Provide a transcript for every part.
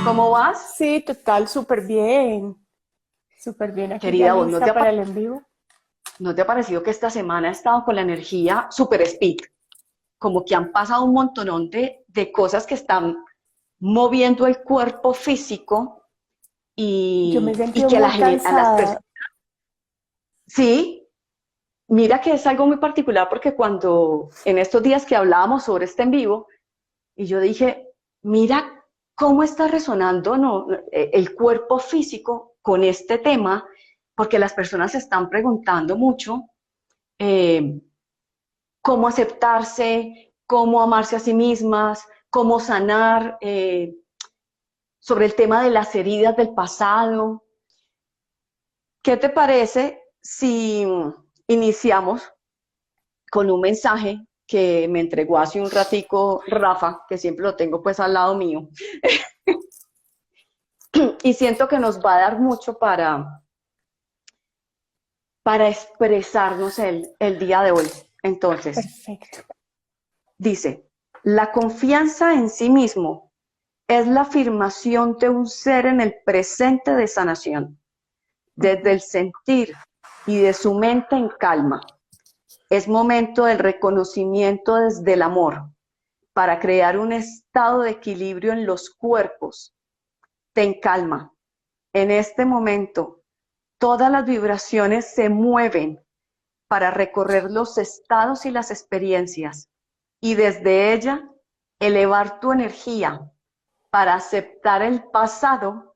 ¿Cómo vas? Sí, total, súper bien. Súper bien, aquí ya Querida, ¿vos lista para el en vivo. no te ha parecido que esta semana he estado con la energía super speed? Como que han pasado un montonón de cosas que están moviendo el cuerpo físico Yo me he y sentido que muy a las personas... cansada. Sí, mira que es algo muy particular porque cuando en estos días que hablábamos sobre este en vivo, y yo dije, mira cómo está resonando, ¿no? El cuerpo físico con este tema, porque las personas se están preguntando mucho eh, cómo aceptarse, cómo amarse a sí mismas, cómo sanar, sobre el tema de las heridas del pasado. ¿Qué te parece si iniciamos con un mensaje que me entregó hace un ratico Rafa, que siempre lo tengo pues al lado mío, y siento que nos va a dar mucho para expresarnos el día de hoy. Entonces, Perfecto. dice, la confianza en sí mismo es la afirmación de un ser en el presente de sanación, desde Ujú. el sentir y de su mente en calma. Es momento del reconocimiento desde el amor para crear un estado de equilibrio en los cuerpos. Ten calma. En este momento, todas las vibraciones se mueven para recorrer los estados y las experiencias y desde ella elevar tu energía para aceptar el pasado,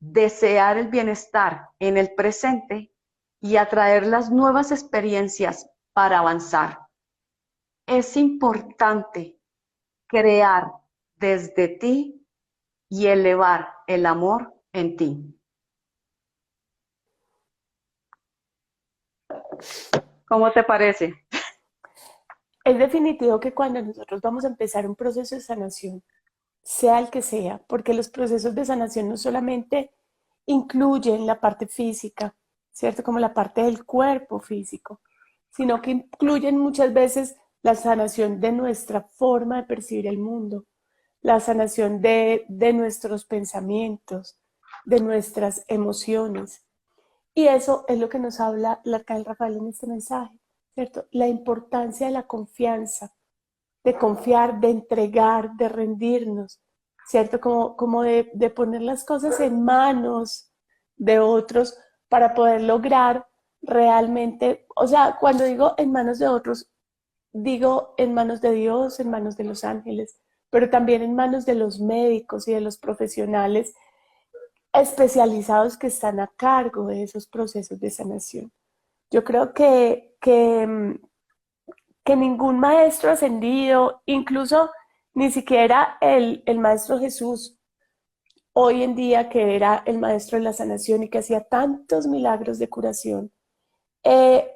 desear el bienestar en el presente y atraer las nuevas experiencias para avanzar. Es importante crear desde ti y elevar el amor en ti. ¿Cómo te parece? Es definitivo que cuando nosotros vamos a empezar un proceso de sanación, sea el que sea, porque los procesos de sanación no solamente incluyen la parte física, ¿cierto? Como la parte del cuerpo físico, sino que incluyen muchas veces la sanación de nuestra forma de percibir el mundo, la sanación de nuestros pensamientos, de nuestras emociones. Y eso es lo que nos habla el arcángel Rafael en este mensaje, ¿cierto? La importancia de la confianza, de confiar, de entregar, de rendirnos, ¿cierto? Como de poner las cosas en manos de otros para poder lograr realmente, o sea, cuando digo en manos de otros, digo en manos de Dios, en manos de los ángeles, pero también en manos de los médicos y de los profesionales especializados que están a cargo de esos procesos de sanación. Yo creo que ningún maestro ascendido, incluso ni siquiera el maestro Jesús, hoy en día que era el maestro de la sanación y que hacía tantos milagros de curación,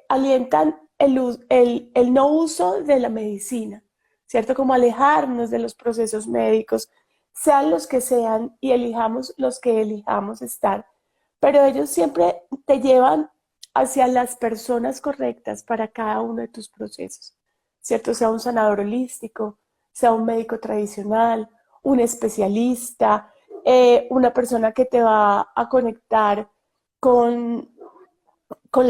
alientan el no uso de la medicina, ¿cierto? Como alejarnos de los procesos médicos, sean los que sean y elijamos los que elijamos estar, pero ellos siempre te llevan hacia las personas correctas para cada uno de tus procesos, ¿cierto? Sea un sanador holístico, sea un médico tradicional, un especialista, una persona que te va a conectar con con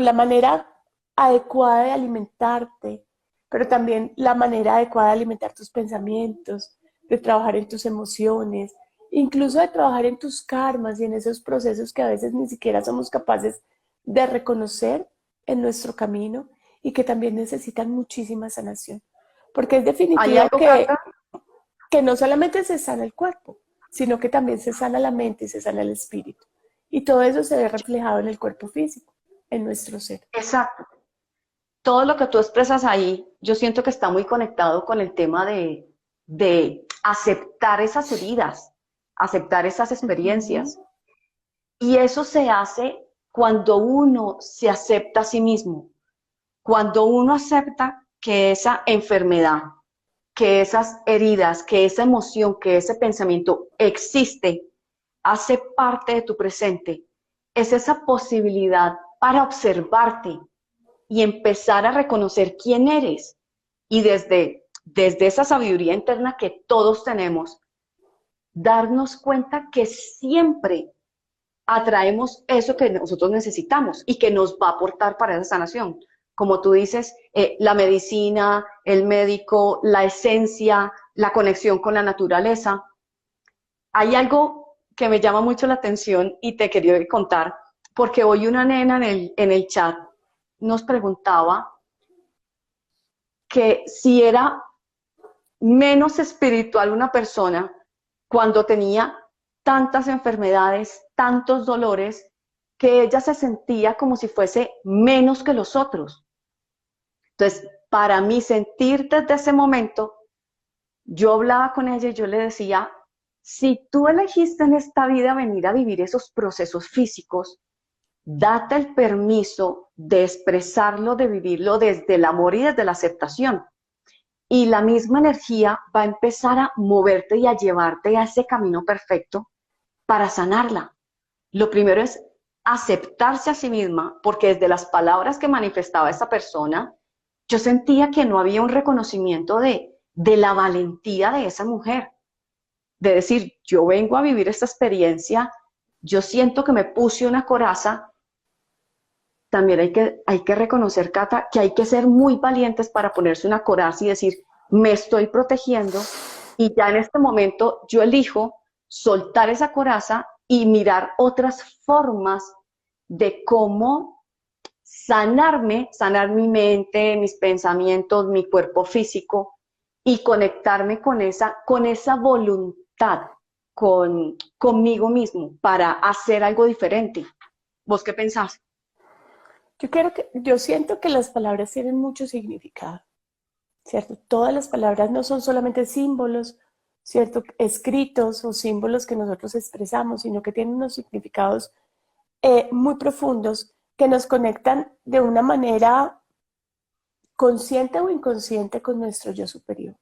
la manera adecuada de alimentarte, pero también la manera adecuada de alimentar tus pensamientos, de trabajar en tus emociones, incluso de trabajar en tus karmas y en esos procesos que a veces ni siquiera somos capaces de reconocer en nuestro camino y que también necesitan muchísima sanación. Porque es ¿Hay definitivo algo, Carla? que no solamente se sana el cuerpo, sino que también se sana la mente y se sana el espíritu. Y todo eso se ve reflejado en el cuerpo físico, en nuestro ser. Exacto. Todo lo que tú expresas ahí, yo siento que está muy conectado con el tema de aceptar esas heridas, aceptar esas Uh -huh. experiencias. Y eso se hace cuando uno se acepta a sí mismo, cuando uno acepta que esa enfermedad, que esas heridas, que esa emoción, que ese pensamiento existe, hace parte de tu presente, es esa posibilidad para observarte y empezar a reconocer quién eres. Y desde esa sabiduría interna que todos tenemos, darnos cuenta que siempre atraemos eso que nosotros necesitamos y que nos va a aportar para esa sanación. Como tú dices, la medicina, el médico, la esencia, la conexión con la naturaleza. Hay algo que me llama mucho la atención y te quería contar, porque hoy una nena en el chat nos preguntaba que si era menos espiritual una persona cuando tenía tantas enfermedades, tantos dolores, que ella se sentía como si fuese menos que los otros. Entonces, para mí sentir desde ese momento, yo hablaba con ella y yo le decía, si tú elegiste en esta vida venir a vivir esos procesos físicos, date el permiso de expresarlo, de vivirlo desde el amor y desde la aceptación. Y la misma energía va a empezar a moverte y a llevarte a ese camino perfecto para sanarla. Lo primero es aceptarse a sí misma, porque desde las palabras que manifestaba esta persona, yo sentía que no había un reconocimiento de la valentía de esa mujer, de decir, yo vengo a vivir esta experiencia, yo siento que me puse una coraza. También hay que reconocer, Cata, que hay que ser muy valientes para ponerse una coraza y decir, me estoy protegiendo y ya en este momento yo elijo soltar esa coraza y mirar otras formas de cómo sanarme, sanar mi mente, mis pensamientos, mi cuerpo físico y conectarme con esa voluntad, conmigo mismo para hacer algo diferente. ¿Vos qué pensás? Yo siento que las palabras tienen mucho significado, ¿cierto? Todas las palabras no son solamente símbolos, ¿cierto? Escritos o símbolos que nosotros expresamos, sino que tienen unos significados muy profundos que nos conectan de una manera consciente o inconsciente con nuestro yo superior,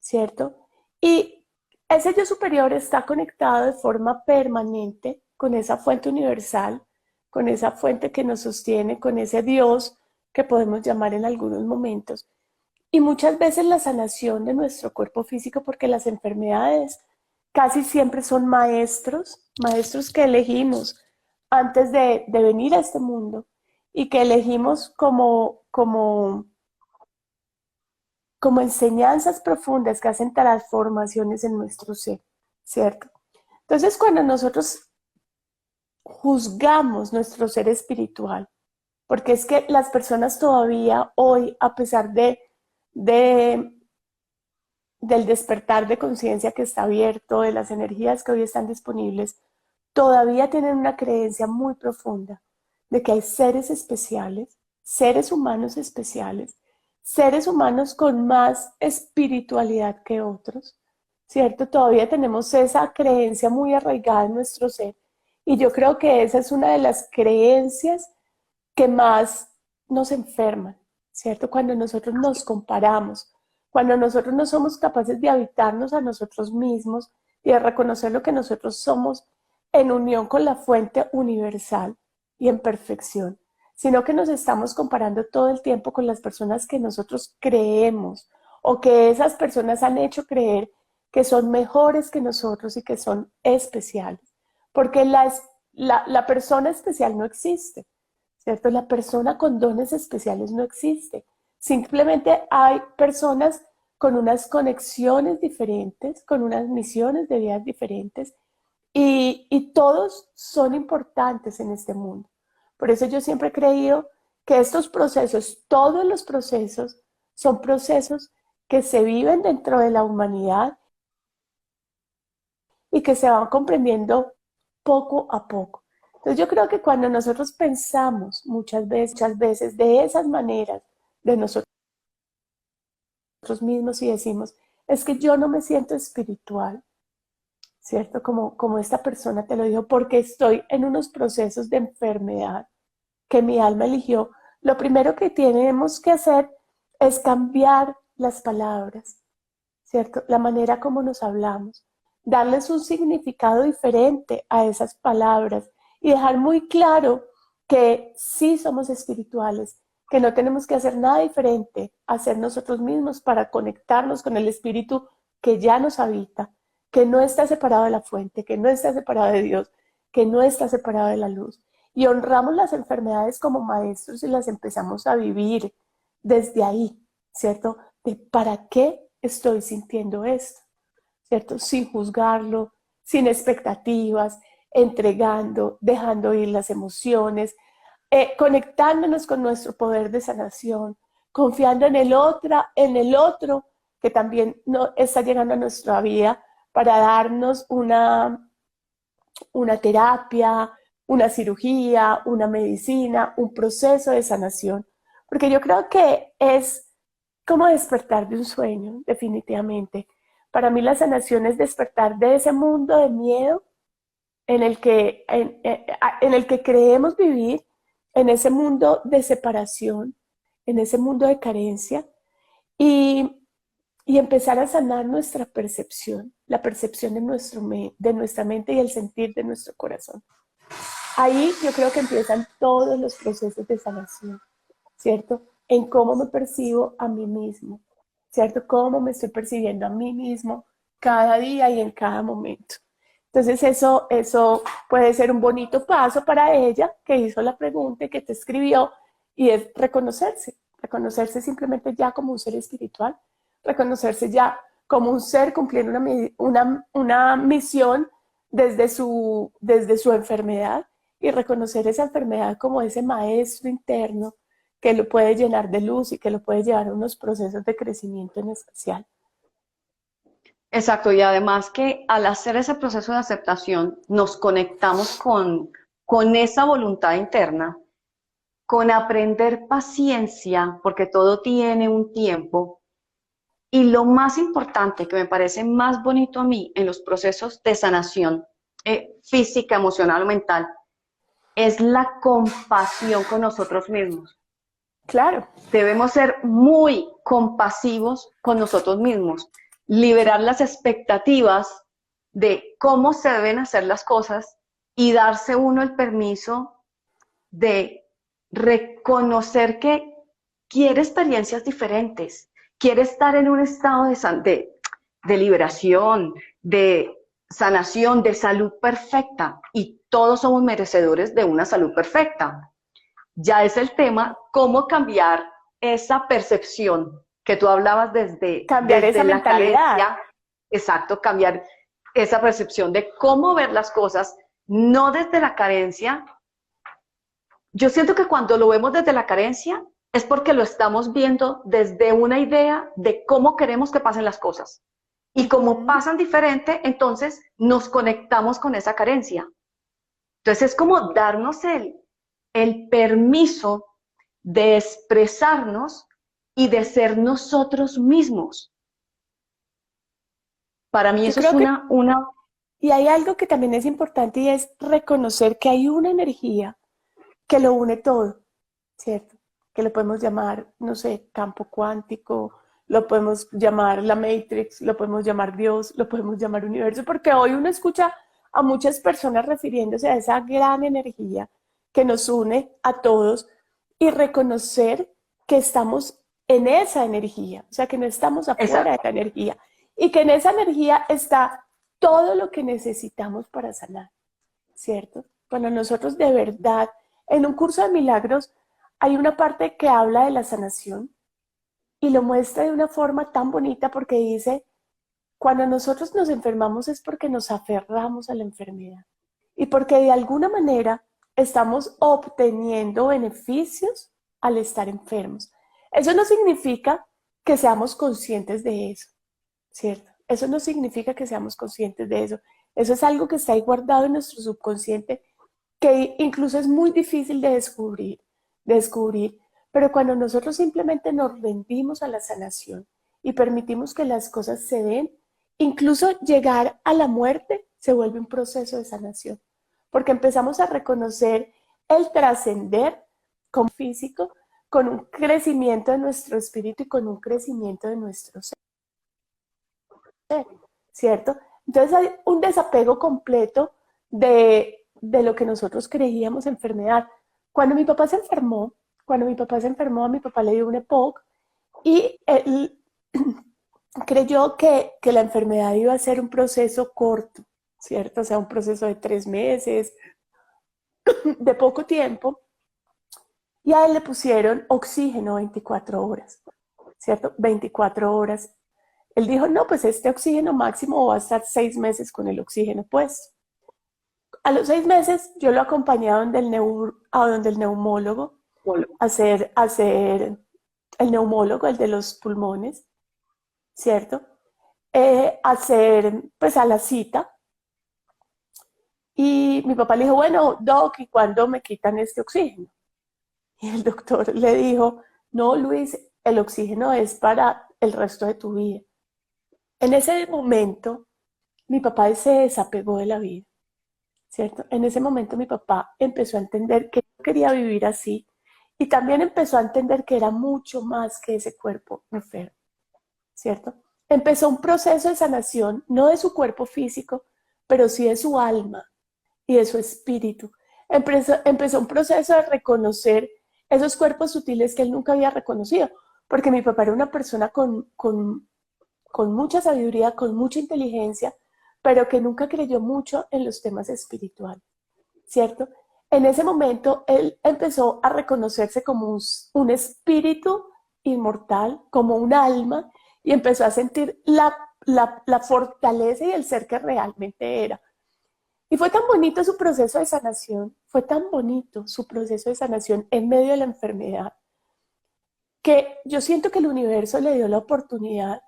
¿cierto? Y ese yo superior está conectado de forma permanente con esa fuente universal, con esa fuente que nos sostiene, con ese Dios que podemos llamar en algunos momentos. Y muchas veces la sanación de nuestro cuerpo físico, porque las enfermedades casi siempre son maestros, maestros que elegimos antes de venir a este mundo y que elegimos como enseñanzas profundas que hacen transformaciones en nuestro ser, ¿cierto? Entonces, cuando nosotros juzgamos nuestro ser espiritual, porque es que las personas todavía hoy, a pesar de del despertar de conciencia que está abierto, de las energías que hoy están disponibles, todavía tienen una creencia muy profunda de que hay seres especiales, seres humanos especiales, seres humanos con más espiritualidad que otros, ¿cierto? Todavía tenemos esa creencia muy arraigada en nuestro ser y yo creo que esa es una de las creencias que más nos enferman, ¿cierto? Cuando nosotros nos comparamos, cuando nosotros no somos capaces de habitarnos a nosotros mismos y de reconocer lo que nosotros somos en unión con la fuente universal y en perfección, sino que nos estamos comparando todo el tiempo con las personas que nosotros creemos o que esas personas han hecho creer que son mejores que nosotros y que son especiales. Porque la persona especial no existe, ¿cierto? La persona con dones especiales no existe. Simplemente hay personas con unas conexiones diferentes, con unas misiones de vida diferentes y todos son importantes en este mundo. Por eso yo siempre he creído que estos procesos, todos los procesos, son procesos que se viven dentro de la humanidad y que se van comprendiendo poco a poco. Entonces yo creo que cuando nosotros pensamos muchas veces de esas maneras de nosotros mismos y decimos, es que yo no me siento espiritual, ¿cierto? Como esta persona te lo dijo, porque estoy en unos procesos de enfermedad que mi alma eligió. Lo primero que tenemos que hacer es cambiar las palabras, ¿cierto? La manera como nos hablamos, darles un significado diferente a esas palabras y dejar muy claro que sí somos espirituales, que no tenemos que hacer nada diferente a ser nosotros mismos para conectarnos con el espíritu que ya nos habita, que no está separado de la fuente, que no está separado de Dios, que no está separado de la luz. Y honramos las enfermedades como maestros y las empezamos a vivir desde ahí, ¿cierto? De para qué estoy sintiendo esto, ¿cierto? Sin juzgarlo, sin expectativas, entregando, dejando ir las emociones, conectándonos con nuestro poder de sanación, confiando en el otro que también no, está llegando a nuestra vida para darnos una terapia, una cirugía, una medicina, un proceso de sanación. Porque yo creo que es como despertar de un sueño, definitivamente. Para mí la sanación es despertar de ese mundo de miedo en el que creemos vivir, en ese mundo de separación, en ese mundo de carencia, y, y empezar a sanar nuestra percepción, la percepción de nuestra mente y el sentir de nuestro corazón. Ahí yo creo que empiezan todos los procesos de sanación, ¿cierto? En cómo me percibo a mí mismo, ¿cierto? Cómo me estoy percibiendo a mí mismo cada día y en cada momento. Entonces eso puede ser un bonito paso para ella que hizo la pregunta y que te escribió, y es reconocerse simplemente ya como un ser espiritual, reconocerse ya como un ser cumpliendo una misión desde su enfermedad, y reconocer esa enfermedad como ese maestro interno que lo puede llenar de luz y que lo puede llevar a unos procesos de crecimiento en especial. Exacto, y además que al hacer ese proceso de aceptación nos conectamos con esa voluntad interna, con aprender paciencia, porque todo tiene un tiempo. Y lo más importante, que me parece más bonito a mí en los procesos de sanación física, emocional o mental, es la compasión con nosotros mismos. Claro. Debemos ser muy compasivos con nosotros mismos, liberar las expectativas de cómo se deben hacer las cosas y darse uno el permiso de reconocer que quiere experiencias diferentes, quiere estar en un estado de liberación, de sanación, de salud perfecta, y todos somos merecedores de una salud perfecta. Ya es el tema, cómo cambiar esa percepción que tú hablabas Cambiar esa desde la mentalidad. carencia, exacto, cambiar esa percepción de cómo ver las cosas, no desde la carencia. Yo siento que cuando lo vemos desde la carencia es porque lo estamos viendo desde una idea de cómo queremos que pasen las cosas. Y como pasan diferente, entonces nos conectamos con esa carencia. Entonces es como darnos el permiso de expresarnos y de ser nosotros mismos. Para mí Yo eso es creo que, una. y hay algo que también es importante, y es reconocer que hay una energía que lo une todo, ¿cierto? Que lo podemos llamar, no sé, campo cuántico, lo podemos llamar la Matrix, lo podemos llamar Dios, lo podemos llamar universo, porque hoy uno escucha a muchas personas refiriéndose a esa gran energía que nos une a todos, y reconocer que estamos en esa energía, o sea, que no estamos afuera de Exacto. la energía, y que en esa energía está todo lo que necesitamos para sanar, ¿cierto? Cuando nosotros de verdad, en un curso de milagros, hay una parte que habla de la sanación y lo muestra de una forma tan bonita, porque dice, cuando nosotros nos enfermamos es porque nos aferramos a la enfermedad y porque de alguna manera estamos obteniendo beneficios al estar enfermos. Eso no significa que seamos conscientes de eso, ¿cierto? Eso no significa que seamos conscientes de eso. Eso es algo que está ahí guardado en nuestro subconsciente, que incluso es muy difícil de descubrir, pero cuando nosotros simplemente nos rendimos a la sanación y permitimos que las cosas se den, incluso llegar a la muerte se vuelve un proceso de sanación, porque empezamos a reconocer el trascender como físico, con un crecimiento de nuestro espíritu y con un crecimiento de nuestro ser, ¿cierto? Entonces hay un desapego completo de lo que nosotros creíamos enfermedad. Cuando mi papá se enfermó, a mi papá le dio un EPOC, y él creyó que la enfermedad iba a ser un proceso corto, ¿cierto? O sea, un proceso de 3 meses, de poco tiempo, y a él le pusieron oxígeno 24 horas, ¿cierto? 24 horas. Él dijo, no, pues este oxígeno máximo va a estar 6 meses con el oxígeno puesto. A los 6 meses yo lo acompañé a donde el neumólogo, a hacer el neumólogo, el de los pulmones, ¿cierto? Hacer, pues a la cita. Y mi papá le dijo, bueno, doc, ¿y cuándo me quitan este oxígeno? Y el doctor le dijo, no, Luis, el oxígeno es para el resto de tu vida. En ese momento, mi papá se desapegó de la vida, ¿cierto? En ese momento mi papá empezó a entender que no quería vivir así y también empezó a entender que era mucho más que ese cuerpo enfermo, ¿cierto? Empezó un proceso de sanación, no de su cuerpo físico, pero sí de su alma y de su espíritu. Empezó un proceso de reconocer esos cuerpos sutiles que él nunca había reconocido, porque mi papá era una persona con mucha sabiduría, con mucha inteligencia, pero que nunca creyó mucho en los temas espirituales, ¿cierto? En ese momento él empezó a reconocerse como un espíritu inmortal, como un alma, y empezó a sentir la fortaleza y el ser que realmente era. Y fue tan bonito su proceso de sanación, fue tan bonito su proceso de sanación en medio de la enfermedad, que yo siento que el universo le dio la oportunidad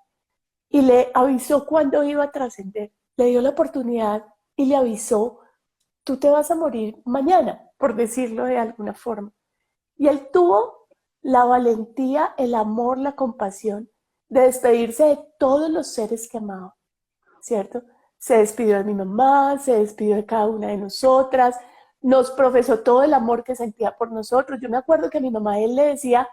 y le avisó cuándo iba a trascender. Le dio la oportunidad y le avisó, tú te vas a morir mañana, por decirlo de alguna forma. Y él tuvo la valentía, el amor, la compasión de despedirse de todos los seres que amaba, ¿cierto? Se despidió de mi mamá, se despidió de cada una de nosotras, nos profesó todo el amor que sentía por nosotros. Yo me acuerdo que a mi mamá él le decía,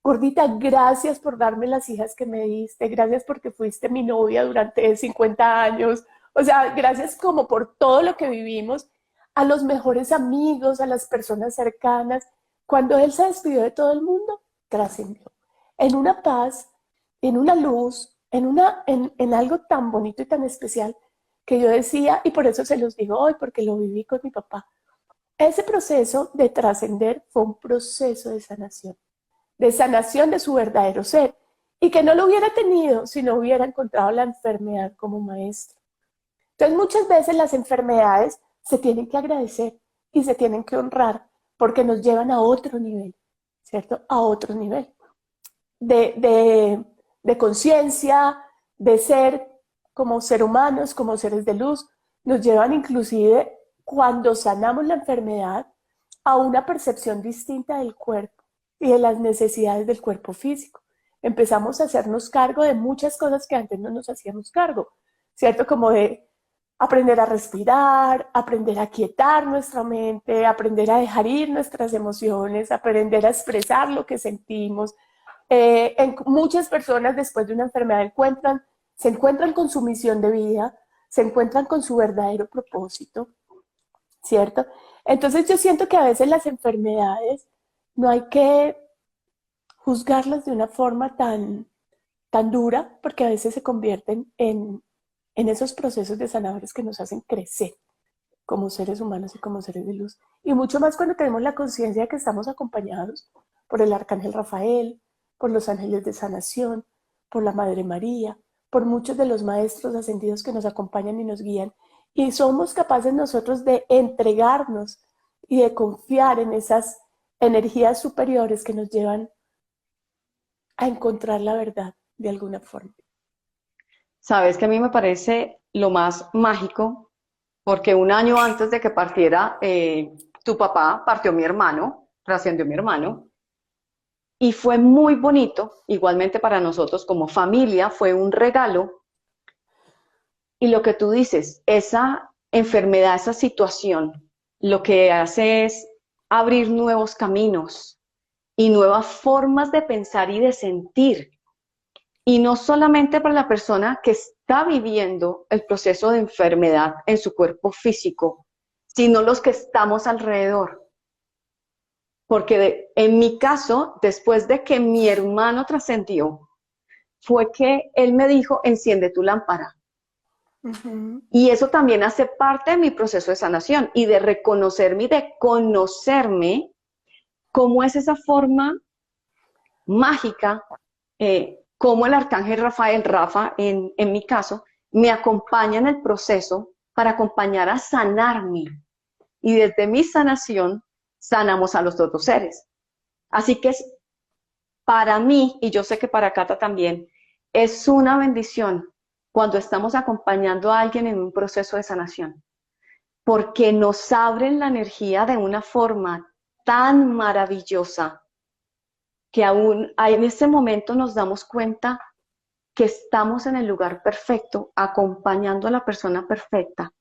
gordita, gracias por darme las hijas que me diste, gracias porque fuiste mi novia durante 50 años, o sea, gracias como por todo lo que vivimos, a los mejores amigos, a las personas cercanas. Cuando él se despidió de todo el mundo, trascendió en una paz, en una luz, en algo tan bonito y tan especial que yo decía, y por eso se los digo hoy, porque lo viví con mi papá. Ese proceso de trascender fue un proceso de sanación de su verdadero ser, y que no lo hubiera tenido si no hubiera encontrado la enfermedad como maestro. Entonces muchas veces las enfermedades se tienen que agradecer y se tienen que honrar porque nos llevan a otro nivel, ¿cierto? A otro nivel de conciencia, de ser como ser humanos, como seres de luz, nos llevan inclusive cuando sanamos la enfermedad a una percepción distinta del cuerpo y de las necesidades del cuerpo físico. Empezamos a hacernos cargo de muchas cosas que antes no nos hacíamos cargo, ¿cierto? Como de aprender a respirar, aprender a quietar nuestra mente, aprender a dejar ir nuestras emociones, aprender a expresar lo que sentimos. Muchas personas después de una enfermedad se encuentran con su misión de vida, se encuentran con su verdadero propósito, ¿cierto? Entonces yo siento que a veces las enfermedades no hay que juzgarlas de una forma tan dura, porque a veces se convierten en esos procesos de sanadores que nos hacen crecer como seres humanos y como seres de luz. Y mucho más cuando tenemos la conciencia de que estamos acompañados por el Arcángel Rafael, por los ángeles de sanación, por la Madre María, por muchos de los maestros ascendidos que nos acompañan y nos guían. Y somos capaces nosotros de entregarnos y de confiar en esas energías superiores que nos llevan a encontrar la verdad de alguna forma. Sabes que a mí me parece lo más mágico, porque un año antes de que partiera tu papá, partió mi hermano, trascendió mi hermano, y fue muy bonito, igualmente para nosotros como familia, fue un regalo. Y lo que tú dices, esa enfermedad, esa situación, lo que hace es abrir nuevos caminos y nuevas formas de pensar y de sentir. Y no solamente para la persona que está viviendo el proceso de enfermedad en su cuerpo físico, sino los que estamos alrededor. Porque en mi caso, después de que mi hermano trascendió, fue que él me dijo, enciende tu lámpara. Y eso también hace parte de mi proceso de sanación y de reconocerme y de conocerme cómo es esa forma mágica, cómo el arcángel Rafael, Rafa en mi caso, me acompaña en el proceso para acompañar a sanarme. Y desde mi sanación sanamos a los otros seres. Así que es para mí, y yo sé que para Cata también, es una bendición cuando estamos acompañando a alguien en un proceso de sanación, porque nos abren la energía de una forma tan maravillosa que aún en ese momento nos damos cuenta que estamos en el lugar perfecto, acompañando a la persona perfecta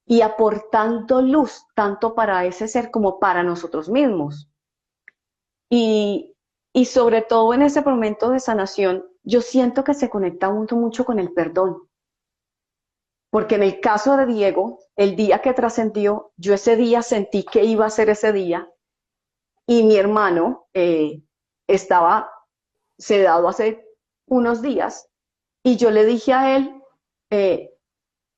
y aportando luz tanto para ese ser como para nosotros mismos. Y, y sobre todo en ese momento de sanación, yo siento que se conecta mucho con el perdón. Porque en el caso de Diego, el día que trascendió, yo ese día sentí que iba a ser ese día y mi hermano estaba sedado hace unos días y yo le dije a él,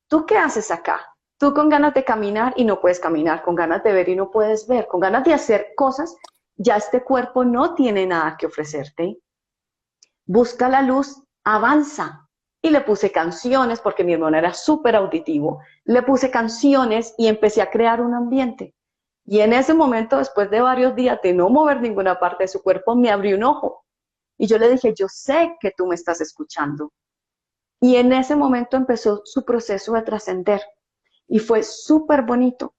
¿tú qué haces acá? Tú con ganas de caminar y no puedes caminar, con ganas de ver y no puedes ver, con ganas de hacer cosas, ya este cuerpo no tiene nada que ofrecerte. Busca la luz, avanza. Y le puse canciones, porque mi hermano era súper auditivo, le puse canciones y empecé a crear un ambiente. Y en ese momento, después de varios días de no mover ninguna parte de su cuerpo, me abrió un ojo. Y yo le dije, yo sé que tú me estás escuchando. Y en ese momento empezó su proceso de trascender. Y fue súper bonito,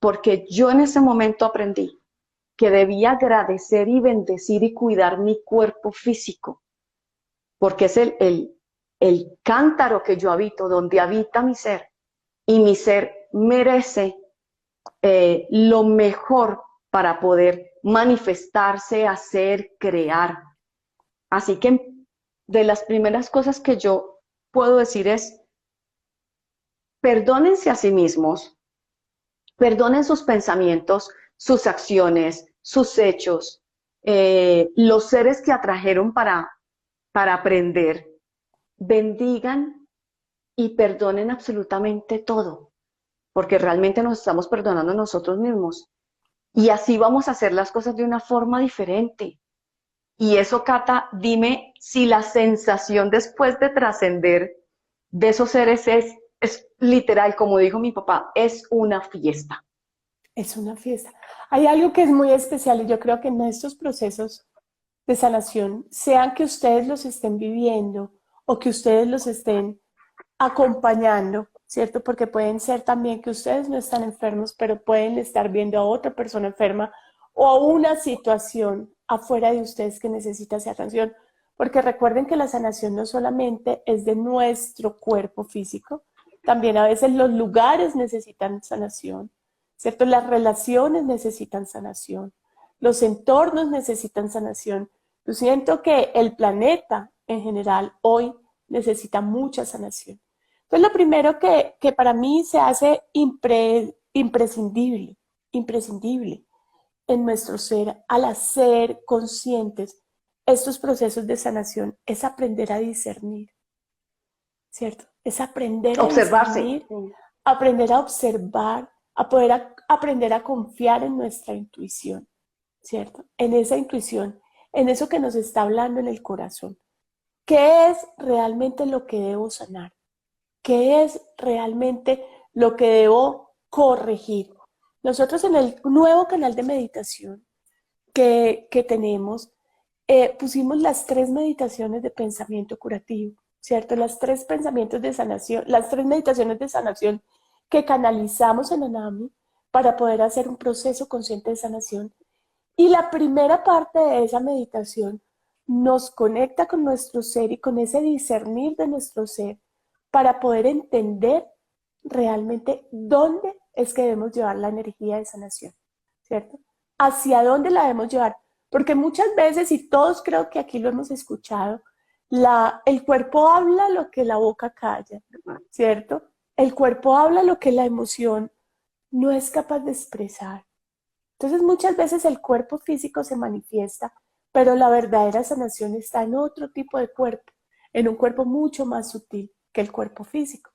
porque yo en ese momento aprendí que debía agradecer y bendecir y cuidar mi cuerpo físico, porque es el cántaro que yo habito, donde habita mi ser, y mi ser merece lo mejor para poder manifestarse, hacer, crear. Así que de las primeras cosas que yo puedo decir es, perdónense a sí mismos, perdonen sus pensamientos, sus acciones, sus hechos, los seres que atrajeron para aprender, bendigan y perdonen absolutamente todo, porque realmente nos estamos perdonando a nosotros mismos. Y así vamos a hacer las cosas de una forma diferente. Y eso, Cata, dime si la sensación después de trascender de esos seres es literal, como dijo mi papá, es una fiesta. Es una fiesta. Hay algo que es muy especial y yo creo que en estos procesos de sanación, sean que ustedes los estén viviendo o que ustedes los estén acompañando, ¿cierto? Porque pueden ser también que ustedes no están enfermos, pero pueden estar viendo a otra persona enferma o a una situación afuera de ustedes que necesita esa atención. Porque recuerden que la sanación no solamente es de nuestro cuerpo físico, también a veces los lugares necesitan sanación, ¿cierto? Las relaciones necesitan sanación, los entornos necesitan sanación. Yo siento que el planeta en general hoy necesita mucha sanación. Entonces, lo primero que para mí se hace imprescindible en nuestro ser al hacer conscientes estos procesos de sanación es aprender a discernir, ¿cierto? Es aprender a Observarse. discernir, aprender a observar, a poder aprender a confiar en nuestra intuición, ¿cierto? En esa intuición, en eso que nos está hablando en el corazón. ¿Qué es realmente lo que debo sanar? ¿Qué es realmente lo que debo corregir? Nosotros en el nuevo canal de meditación que tenemos, pusimos las 3 meditaciones de pensamiento curativo, ¿cierto? Las 3 pensamientos de sanación, las 3 meditaciones de sanación que canalizamos en Anami para poder hacer un proceso consciente de sanación. Y la primera parte de esa meditación nos conecta con nuestro ser y con ese discernir de nuestro ser para poder entender realmente dónde es que debemos llevar la energía de sanación, ¿cierto? Hacia dónde la debemos llevar. Porque muchas veces, y todos creo que aquí lo hemos escuchado, el cuerpo habla lo que la boca calla, ¿cierto? El cuerpo habla lo que la emoción no es capaz de expresar. Entonces muchas veces el cuerpo físico se manifiesta, pero la verdadera sanación está en otro tipo de cuerpo. en un cuerpo mucho más sutil que el cuerpo físico.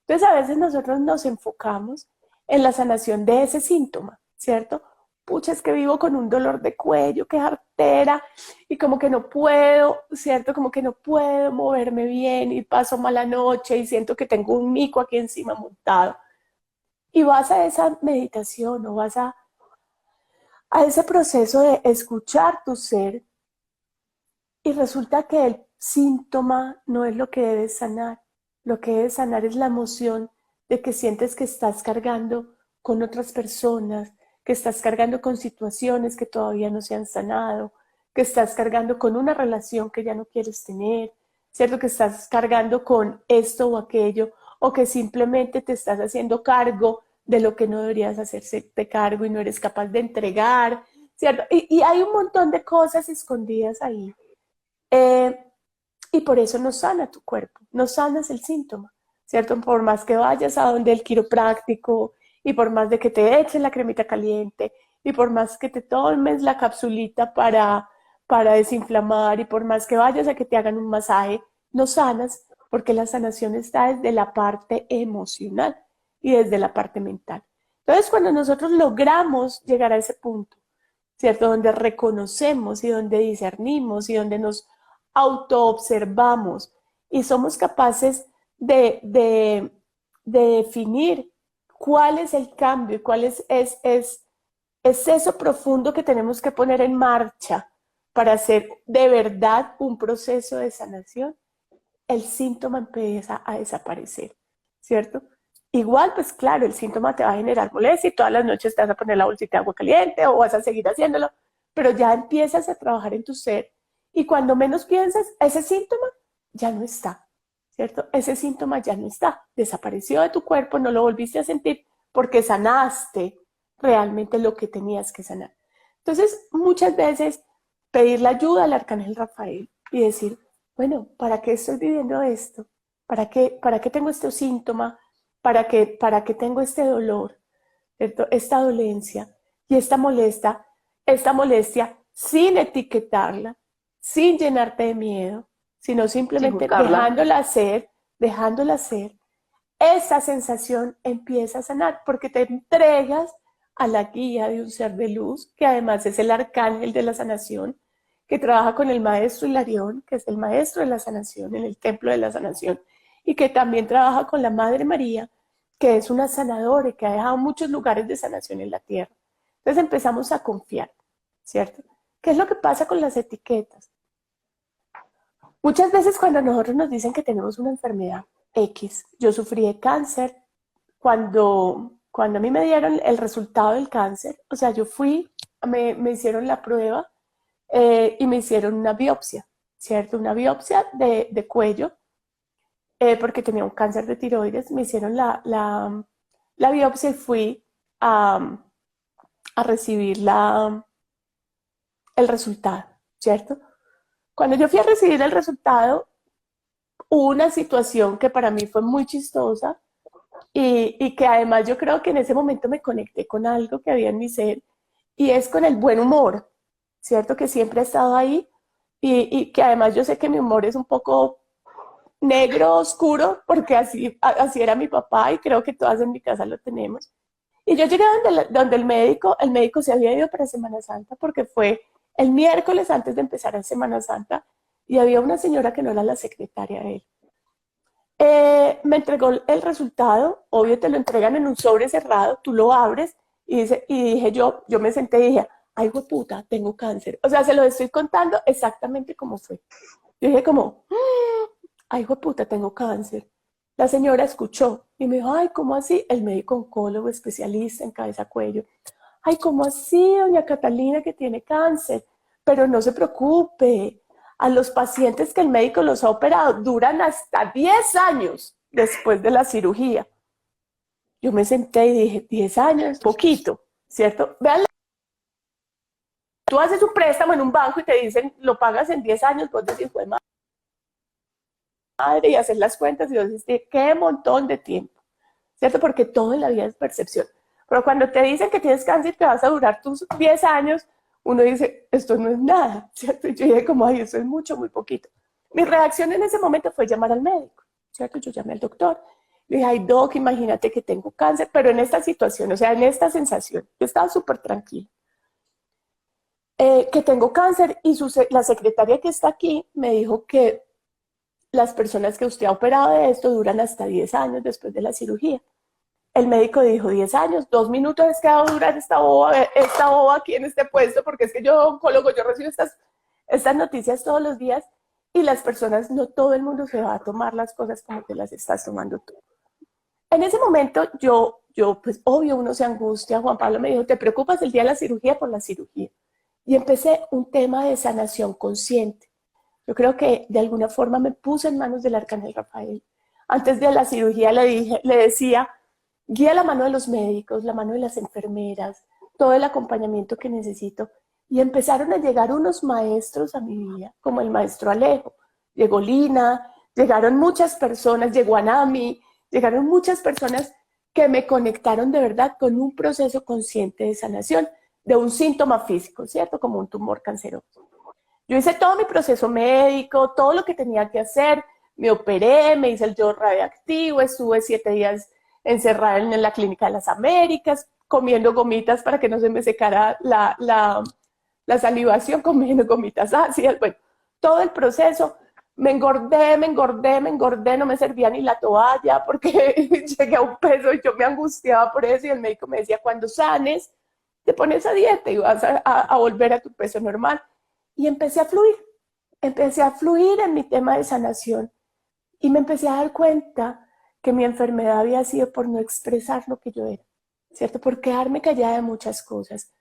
Entonces a veces nosotros nos enfocamos en la sanación de ese síntoma, ¿cierto? Pucha, es que vivo con un dolor de cuello, que artera, y como que no puedo, ¿cierto? Como que no puedo moverme bien y paso mala noche y siento que tengo un mico aquí encima montado. Y vas a esa meditación o vas a ese proceso de escuchar tu ser y resulta que el síntoma no es lo que debes sanar. Lo que debes sanar es la emoción de que sientes que estás cargando con otras personas, que estás cargando con situaciones que todavía no se han sanado, que estás cargando con una relación que ya no quieres tener, ¿cierto? Que estás cargando con esto o aquello, o que simplemente te estás haciendo cargo de lo que no deberías hacerse de cargo y no eres capaz de entregar, ¿cierto? Y hay un montón de cosas escondidas ahí. Eh, y por eso no sana tu cuerpo, no sanas el síntoma, ¿cierto? Por más que vayas a donde el quiropráctico y por más de que te echen la cremita caliente y por más que te tomes la capsulita para desinflamar y por más que vayas a que te hagan un masaje, no sanas porque la sanación está desde la parte emocional y desde la parte mental. Entonces, cuando nosotros logramos llegar a ese punto, ¿cierto? Donde reconocemos y donde discernimos y donde nos autoobservamos y somos capaces de definir cuál es el cambio, cuál es eso profundo que tenemos que poner en marcha para hacer de verdad un proceso de sanación, el síntoma empieza a desaparecer, ¿cierto? Igual, pues claro, el síntoma te va a generar molestia y todas las noches te vas a poner la bolsita de agua caliente o vas a seguir haciéndolo, pero ya empiezas a trabajar en tu ser y cuando menos piensas, ese síntoma ya no está, ¿cierto? Ese síntoma ya no está, desapareció de tu cuerpo, no lo volviste a sentir porque sanaste realmente lo que tenías que sanar. Entonces, muchas veces pedir la ayuda al arcángel Rafael y decir, bueno, ¿para qué estoy viviendo esto? Para qué tengo este síntoma? Para qué tengo este dolor? ¿Cierto? Esta dolencia y esta molestia sin etiquetarla, sin llenarte de miedo, sino sin simplemente juzgarla. dejándola ser, esa sensación empieza a sanar porque te entregas a la guía de un ser de luz, que además es el arcángel de la sanación, que trabaja con el maestro Hilarión, que es el maestro de la sanación en el templo de la sanación, y que también trabaja con la Madre María, que es una sanadora y que ha dejado muchos lugares de sanación en la tierra. Entonces empezamos a confiar, ¿cierto? ¿Qué es lo que pasa con las etiquetas? Muchas veces cuando a nosotros nos dicen que tenemos una enfermedad X, yo sufrí de cáncer, cuando a mí me dieron el resultado del cáncer, o sea, yo fui, me hicieron la prueba y me hicieron una biopsia, ¿cierto? Una biopsia de cuello, porque tenía un cáncer de tiroides, me hicieron la biopsia y fui a recibir el resultado, ¿cierto? Cuando yo fui a recibir el resultado, hubo una situación que para mí fue muy chistosa y que además yo creo que en ese momento me conecté con algo que había en mi ser y es con el buen humor, ¿cierto? Que siempre ha estado ahí y que además yo sé que mi humor es un poco negro, oscuro, porque así era mi papá y creo que todas en mi casa lo tenemos. Y yo llegué donde el médico se había ido para Semana Santa porque fue el miércoles antes de empezar la Semana Santa y había una señora que no era la secretaria de él. Me entregó el resultado, obvio te lo entregan en un sobre cerrado, tú lo abres y dije yo me senté y dije, ay puta, tengo cáncer. O sea, se lo estoy contando exactamente como fue. Yo dije como, ay puta, tengo cáncer. La señora escuchó y me dijo, ay, ¿cómo así? El médico oncólogo especialista en cabeza cuello. Ay, ¿cómo así, doña Catalina, que tiene cáncer? Pero no se preocupe, a los pacientes que el médico los ha operado duran hasta 10 años después de la cirugía. Yo me senté y dije, 10 años, poquito, ¿cierto? Vean, tú haces un préstamo en un banco y te dicen, lo pagas en 10 años, vos decís, fue madre, y hacer las cuentas y vos decís, qué montón de tiempo, ¿cierto? Porque todo en la vida es percepción. Pero cuando te dicen que tienes cáncer y te vas a durar tus 10 años, uno dice, esto no es nada, ¿cierto? Y yo dije como, ay, eso es mucho, muy poquito. Mi reacción en ese momento fue llamar al médico, ¿cierto? Yo llamé al doctor. Le dije, ay, doc, imagínate que tengo cáncer, pero en esta situación, o sea, en esta sensación, yo estaba súper tranquila. Que tengo cáncer y la secretaria que está aquí me dijo que las personas que usted ha operado de esto duran hasta 10 años después de la cirugía. El médico dijo 10 años, 2 minutos es que va a durar esta boba aquí en este puesto, porque es que yo, oncólogo, yo recibo estas noticias todos los días y las personas, no todo el mundo se va a tomar las cosas como te las estás tomando tú. En ese momento pues obvio uno se angustia. Juan Pablo me dijo, ¿te preocupas el día de la cirugía? Por la cirugía. Y empecé un tema de sanación consciente. Yo creo que de alguna forma me puse en manos del Arcángel Rafael. Antes de la cirugía le decía, guía la mano de los médicos, la mano de las enfermeras, todo el acompañamiento que necesito. Y empezaron a llegar unos maestros a mi vida, como el maestro Alejo. Llegó Lina, llegaron muchas personas, llegó Anami, llegaron muchas personas que me conectaron de verdad con un proceso consciente de sanación de un síntoma físico, ¿cierto? Como un tumor canceroso. Yo hice todo mi proceso médico, todo lo que tenía que hacer, me operé, me hice el yodo radioactivo, estuve 7 días encerrada en la Clínica de las Américas, comiendo gomitas para que no se me secara la salivación, comiendo gomitas ácidas, bueno, todo el proceso. Me engordé, no me servía ni la toalla porque llegué a un peso y yo me angustiaba por eso y el médico me decía, cuando sanes, te pones a dieta y vas a volver a tu peso normal. Y empecé a fluir en mi tema de sanación y me empecé a dar cuenta que mi enfermedad había sido por no expresar lo que yo era, ¿cierto? Por quedarme callada de muchas cosas.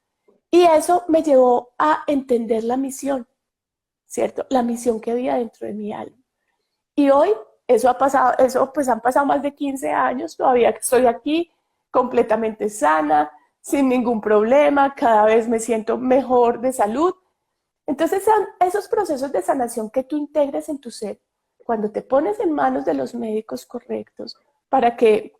Y eso me llevó a entender la misión, ¿cierto? La misión que había dentro de mi alma. Y hoy eso ha pasado, pues han pasado más de 15 años, todavía estoy aquí completamente sana, sin ningún problema, cada vez me siento mejor de salud. Entonces son esos procesos de sanación que tú integras en tu ser, cuando te pones en manos de los médicos correctos para que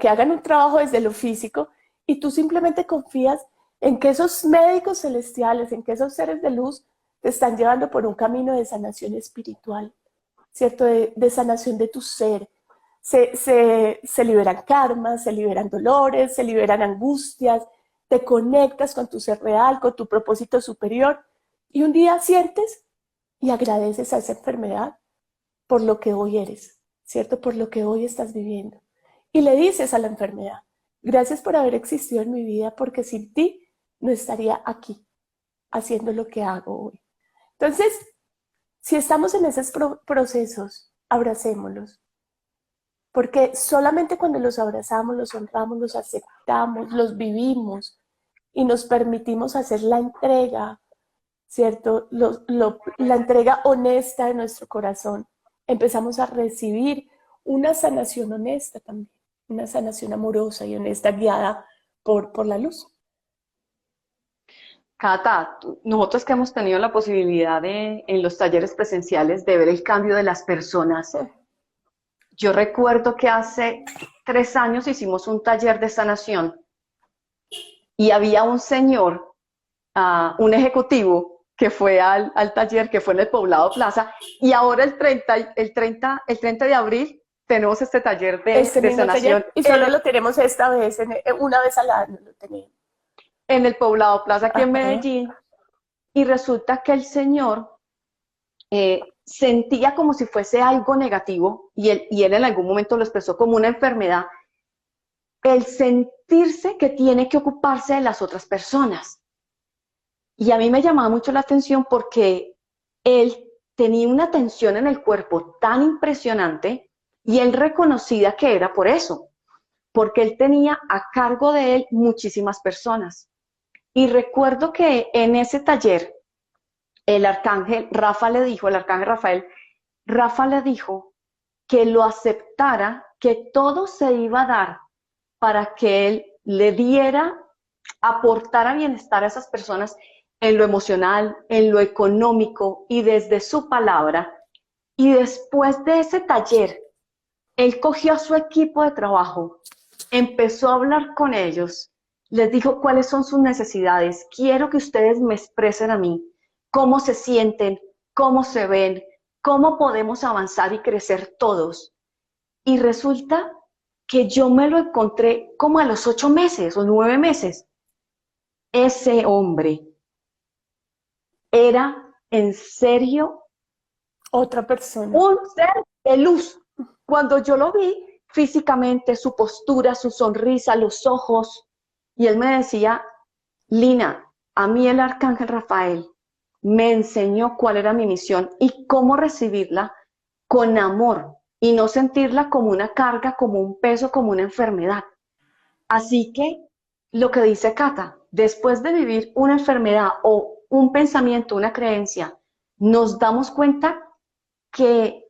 hagan un trabajo desde lo físico y tú simplemente confías en que esos médicos celestiales, en que esos seres de luz te están llevando por un camino de sanación espiritual, ¿cierto? De sanación de tu ser. Se liberan karmas, se liberan dolores, se liberan angustias, te conectas con tu ser real, con tu propósito superior y un día sientes y agradeces a esa enfermedad por lo que hoy eres, ¿cierto? Por lo que hoy estás viviendo. Y le dices a la enfermedad, gracias por haber existido en mi vida porque sin ti no estaría aquí haciendo lo que hago hoy. Entonces, si estamos en esos procesos, abracémoslos. Porque solamente cuando los abrazamos, los honramos, los aceptamos, los vivimos y nos permitimos hacer la entrega, ¿cierto? La entrega honesta de nuestro corazón, empezamos a recibir una sanación honesta también, una sanación amorosa y honesta guiada por la luz. Cata, nosotros que hemos tenido la posibilidad en los talleres presenciales de ver el cambio de las personas, yo recuerdo que hace 3 años hicimos un taller de sanación y había un señor, un ejecutivo, que fue al taller, que fue en el Poblado Plaza, y ahora el 30 de abril tenemos este taller de sanación. Taller, y solo lo tenemos esta vez, una vez al año lo tenemos. En el Poblado Plaza, aquí en Medellín, y resulta que el señor sentía como si fuese algo negativo, y él en algún momento lo expresó como una enfermedad, el sentirse que tiene que ocuparse de las otras personas. Y a mí me llamaba mucho la atención porque él tenía una tensión en el cuerpo tan impresionante y él reconocía que era por eso, porque él tenía a cargo de él muchísimas personas. Y recuerdo que en ese taller el arcángel Rafael le dijo que lo aceptara, que todo se iba a dar para que él le diera, aportara bienestar a esas personas en lo emocional, en lo económico y desde su palabra. Y después de ese taller, él cogió a su equipo de trabajo, empezó a hablar con ellos, les dijo cuáles son sus necesidades, quiero que ustedes me expresen a mí cómo se sienten, cómo se ven, ¿cómo podemos avanzar y crecer todos? Y resulta que yo me lo encontré como a los 8 meses o 9 meses. Ese hombre era en serio Otra persona. un ser de luz. Cuando yo lo vi físicamente, su postura, su sonrisa, los ojos, y él me decía, Lina, a mí el arcángel Rafael me enseñó cuál era mi misión y cómo recibirla con amor y no sentirla como una carga, como un peso, como una enfermedad. Así que lo que dice Cata, después de vivir una enfermedad o un pensamiento, una creencia, nos damos cuenta que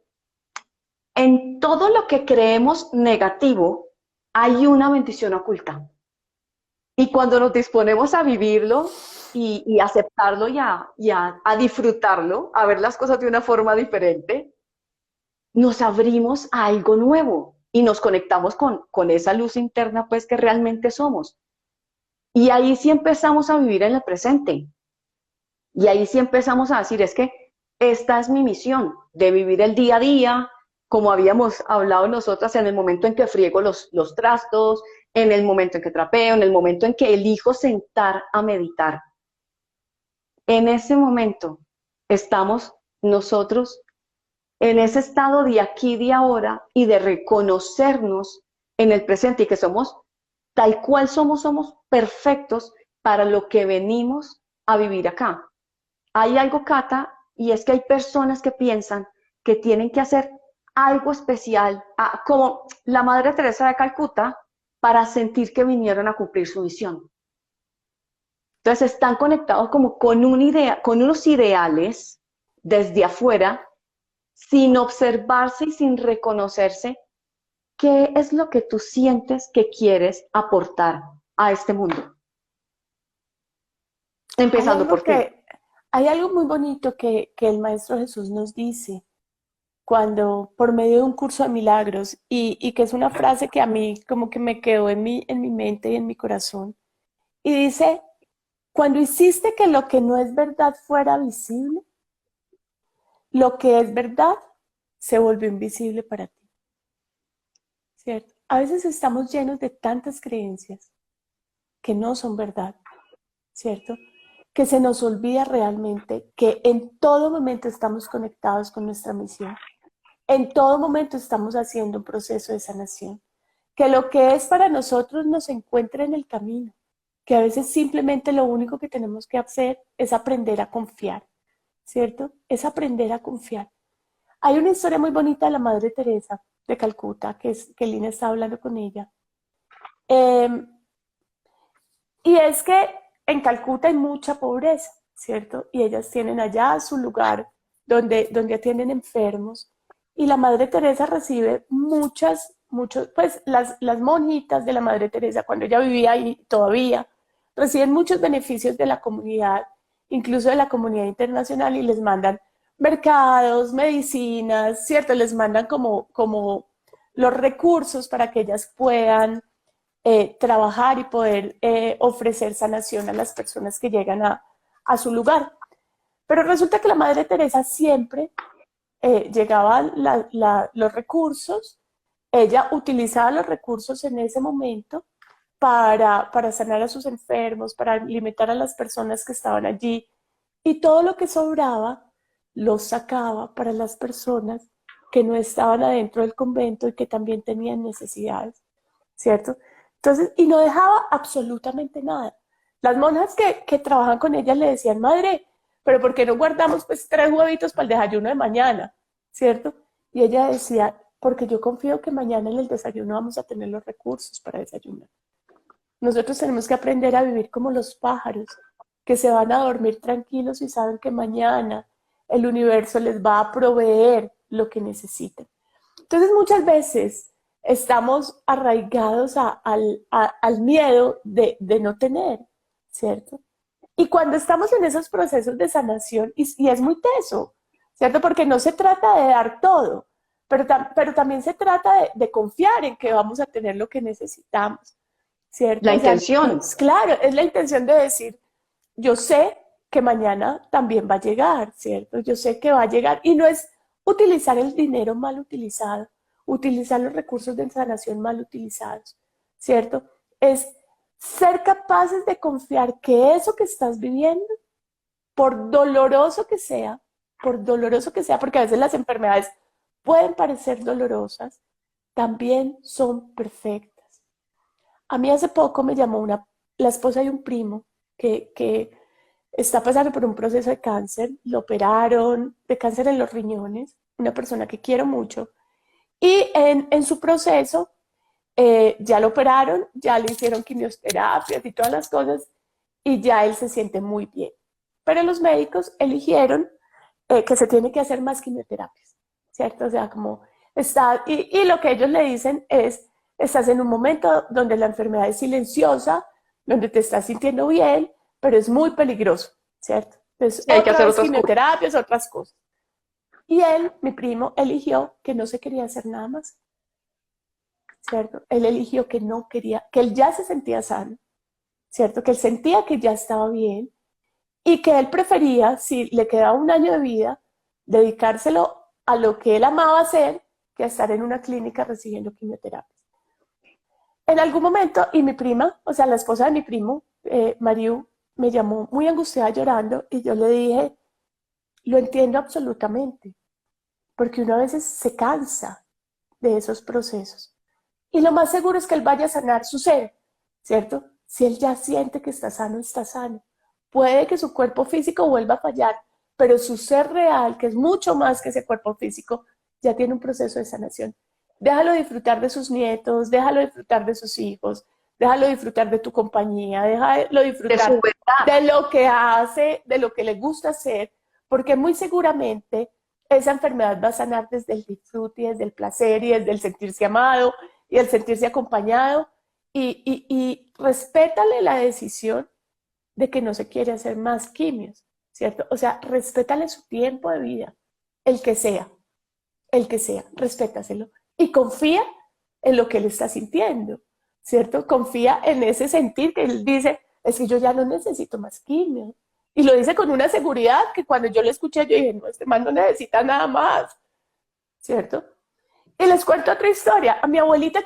en todo lo que creemos negativo hay una bendición oculta. Y cuando nos disponemos a vivirlo y aceptarlo y a disfrutarlo, a ver las cosas de una forma diferente, nos abrimos a algo nuevo y nos conectamos con esa luz interna pues que realmente somos. Y ahí sí empezamos a vivir en el presente. Y ahí sí empezamos a decir, es que esta es mi misión, de vivir el día a día, como habíamos hablado nosotras, en el momento en que friego los trastos, en el momento en que trapeo, en el momento en que elijo sentar a meditar. En ese momento estamos nosotros en ese estado de aquí, de ahora, y de reconocernos en el presente y que somos tal cual somos perfectos para lo que venimos a vivir acá. Hay algo, Cata, y es que hay personas que piensan que tienen que hacer algo especial, como la Madre Teresa de Calcuta, para sentir que vinieron a cumplir su misión. Entonces están conectados como con una idea, con unos ideales desde afuera, sin observarse y sin reconocerse qué es lo que tú sientes que quieres aportar a este mundo. Hay Empezando algo por ti. que, hay algo muy bonito que el Maestro Jesús nos dice cuando, por medio de un curso de milagros, y que es una frase que a mí como que me quedó en mi mente y en mi corazón, y dice, cuando hiciste que lo que no es verdad fuera visible, lo que es verdad se volvió invisible para ti, ¿cierto? A veces estamos llenos de tantas creencias que no son verdad, ¿cierto? Que se nos olvida realmente que en todo momento estamos conectados con nuestra misión. En todo momento estamos haciendo un proceso de sanación. Que lo que es para nosotros nos encuentra en el camino. Que a veces simplemente lo único que tenemos que hacer es aprender a confiar, ¿cierto? Es aprender a confiar. Hay una historia muy bonita de la Madre Teresa de Calcuta, que Lina está hablando con ella. Eh, y es que en Calcuta hay mucha pobreza, ¿cierto? Y ellas tienen allá su lugar donde atienden enfermos. Y la Madre Teresa recibe pues las monjitas de la Madre Teresa, cuando ella vivía ahí todavía, reciben muchos beneficios de la comunidad, incluso de la comunidad internacional, y les mandan mercados, medicinas, ¿cierto? Les mandan como los recursos para que ellas puedan trabajar y poder ofrecer sanación a las personas que llegan a su lugar. Pero resulta que la Madre Teresa siempre llegaban los recursos, ella utilizaba los recursos en ese momento para sanar a sus enfermos, para alimentar a las personas que estaban allí, y todo lo que sobraba lo sacaba para las personas que no estaban adentro del convento y que también tenían necesidades, ¿cierto? Entonces, y no dejaba absolutamente nada. Las monjas que trabajan con ella le decían, madre, pero ¿por qué no guardamos pues 3 huevitos para el desayuno de mañana? ¿Cierto? Y ella decía, porque yo confío que mañana en el desayuno vamos a tener los recursos para desayunar. Nosotros tenemos que aprender a vivir como los pájaros, que se van a dormir tranquilos y saben que mañana el universo les va a proveer lo que necesitan. Entonces muchas veces estamos arraigados al miedo de no tener, ¿cierto? Y cuando estamos en esos procesos de sanación, y es muy teso, ¿cierto? Porque no se trata de dar todo, pero también se trata de confiar en que vamos a tener lo que necesitamos, ¿cierto? La O sea, intención. claro, es la intención de decir, yo sé que mañana también va a llegar, ¿cierto? Yo sé que va a llegar y no es utilizar el dinero mal utilizado, utilizar los recursos de sanación mal utilizados, ¿cierto? Es ser capaces de confiar que eso que estás viviendo, por doloroso que sea, porque a veces las enfermedades pueden parecer dolorosas, también son perfectas. A mí hace poco me llamó la esposa de un primo que está pasando por un proceso de cáncer, lo operaron de cáncer en los riñones, una persona que quiero mucho, y en su proceso ya lo operaron, ya le hicieron quimioterapias y todas las cosas, y ya él se siente muy bien. Pero los médicos eligieron que se tiene que hacer más quimioterapias, ¿cierto? O sea, como está, y lo que ellos le dicen es, estás en un momento donde la enfermedad es silenciosa, donde te estás sintiendo bien, pero es muy peligroso, ¿cierto? Entonces, Sí, hay que otra hacer vez otras cosas. quimioterapias, otras cosas. Y él, mi primo, eligió que no se quería hacer nada más, ¿cierto? Él eligió que no quería, que él ya se sentía sano, ¿cierto? Que él sentía que ya estaba bien y que él prefería, si le quedaba un año de vida, dedicárselo a lo que él amaba hacer que a estar en una clínica recibiendo quimioterapia. En algún momento, y mi prima, o sea, la esposa de mi primo, Mariu, me llamó muy angustiada llorando y yo le dije, lo entiendo absolutamente, porque uno a veces se cansa de esos procesos. Y lo más seguro es que él vaya a sanar su ser, ¿cierto? Si él ya siente que está sano, está sano. Puede que su cuerpo físico vuelva a fallar, pero su ser real, que es mucho más que ese cuerpo físico, ya tiene un proceso de sanación. Déjalo disfrutar de sus nietos, déjalo disfrutar de sus hijos, déjalo disfrutar de tu compañía, déjalo De su disfrutar verdad. de lo que hace, de lo que le gusta hacer, porque muy seguramente esa enfermedad va a sanar desde el disfrute, desde el placer y desde el sentirse amado y el sentirse acompañado y respétale la decisión de que no se quiere hacer más quimios, ¿cierto? O sea, respétale su tiempo de vida, el que sea, respétaselo y confía en lo que él está sintiendo, ¿cierto? Confía en ese sentir que él dice, es que yo ya no necesito más quimio. Y lo dice con una seguridad que cuando yo lo escuché, yo dije, no, este man no necesita nada más, ¿cierto? Y les cuento otra historia. A mi abuelita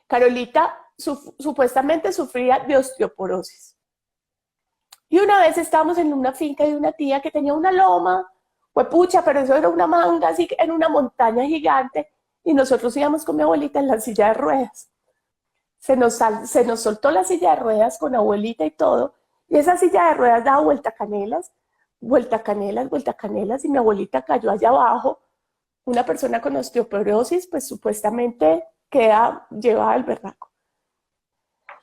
Carolita supuestamente sufría de osteoporosis. Y una vez estábamos en una finca de una tía que tenía una loma, pues pucha, pero eso era una manga, así que en una montaña gigante, y nosotros íbamos con mi abuelita en la silla de ruedas. Se nos soltó la silla de ruedas con abuelita y todo, y esa silla de ruedas daba vuelta canelas, vuelta canelas, vuelta canelas, y mi abuelita cayó allá abajo. Una persona con osteoporosis, pues supuestamente queda llevada al berraco.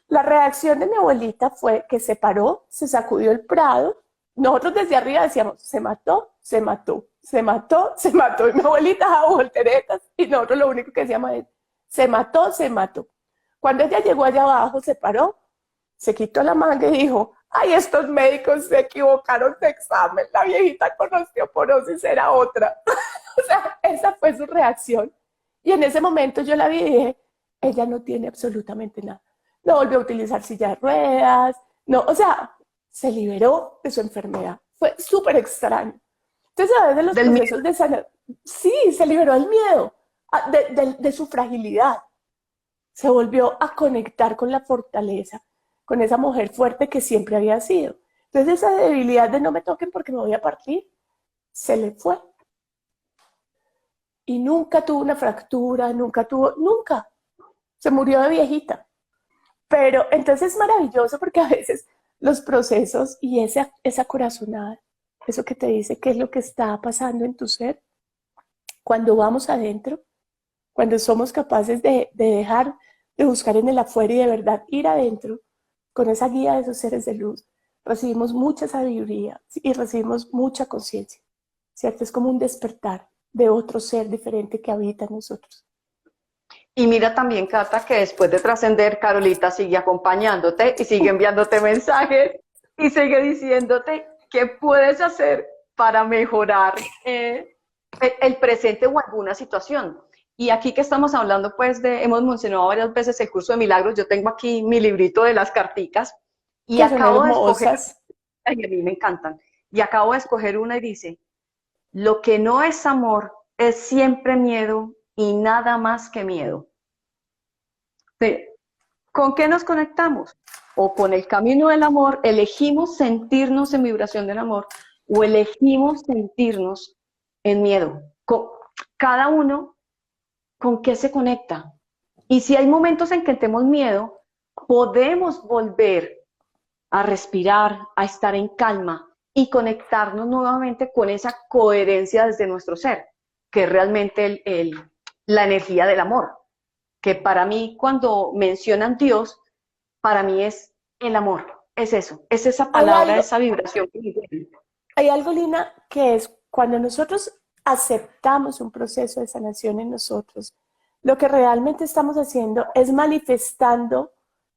La reacción de mi abuelita fue que se paró, se sacudió el prado. Nosotros desde arriba decíamos, se mató, se mató, se mató, se mató. Y mi abuelita daba volteretas y nosotros lo único que decíamos es, se mató, se mató. Cuando ella llegó allá abajo, se paró, se quitó la manga y dijo, ay, estos médicos se equivocaron de examen, la viejita con osteoporosis era otra. O sea, esa fue su reacción. Y en ese momento yo la vi y dije, ella no tiene absolutamente nada. No volvió a utilizar silla de ruedas, no, o sea, se liberó de su enfermedad. Fue súper extraño. Entonces, a veces los Del miedo. procesos de sanación, sí, se liberó del miedo, de su fragilidad. Se volvió a conectar con la fortaleza, con esa mujer fuerte que siempre había sido. Entonces, esa debilidad de no me toquen porque me voy a partir, se le fue. Y nunca tuvo una fractura, nunca. Se murió de viejita. Pero entonces es maravilloso porque a veces los procesos y esa corazonada, eso que te dice qué es lo que está pasando en tu ser, cuando vamos adentro, cuando somos capaces de dejar de buscar en el afuera y de verdad ir adentro, con esa guía de esos seres de luz, recibimos mucha sabiduría y recibimos mucha conciencia, ¿cierto? Es como un despertar de otro ser diferente que habita en nosotros. Y mira también, Cata, que después de trascender, Carolita sigue acompañándote y sigue enviándote mensajes y sigue diciéndote qué puedes hacer para mejorar el presente o alguna situación. Y aquí que estamos hablando, pues, hemos mencionado varias veces el curso de milagros. Yo tengo aquí mi librito de las carticas y Que son acabo de escoger, hermosas. ay, a mí me encantan, y acabo de escoger una y dice, Lo que no es amor es siempre miedo y nada más que miedo. Pero, ¿con qué nos conectamos? O con el camino del amor, elegimos sentirnos en vibración del amor o elegimos sentirnos en miedo. Cada uno, ¿con qué se conecta? Y si hay momentos en que tenemos miedo, podemos volver a respirar, a estar en calma y conectarnos nuevamente con esa coherencia desde nuestro ser, que es realmente la energía del amor. Que para mí, cuando mencionan Dios, para mí es el amor, es eso, es esa Hay palabra, algo, esa vibración que me tiene. hay algo, Lina, que es cuando nosotros aceptamos un proceso de sanación en nosotros, lo que realmente estamos haciendo es manifestando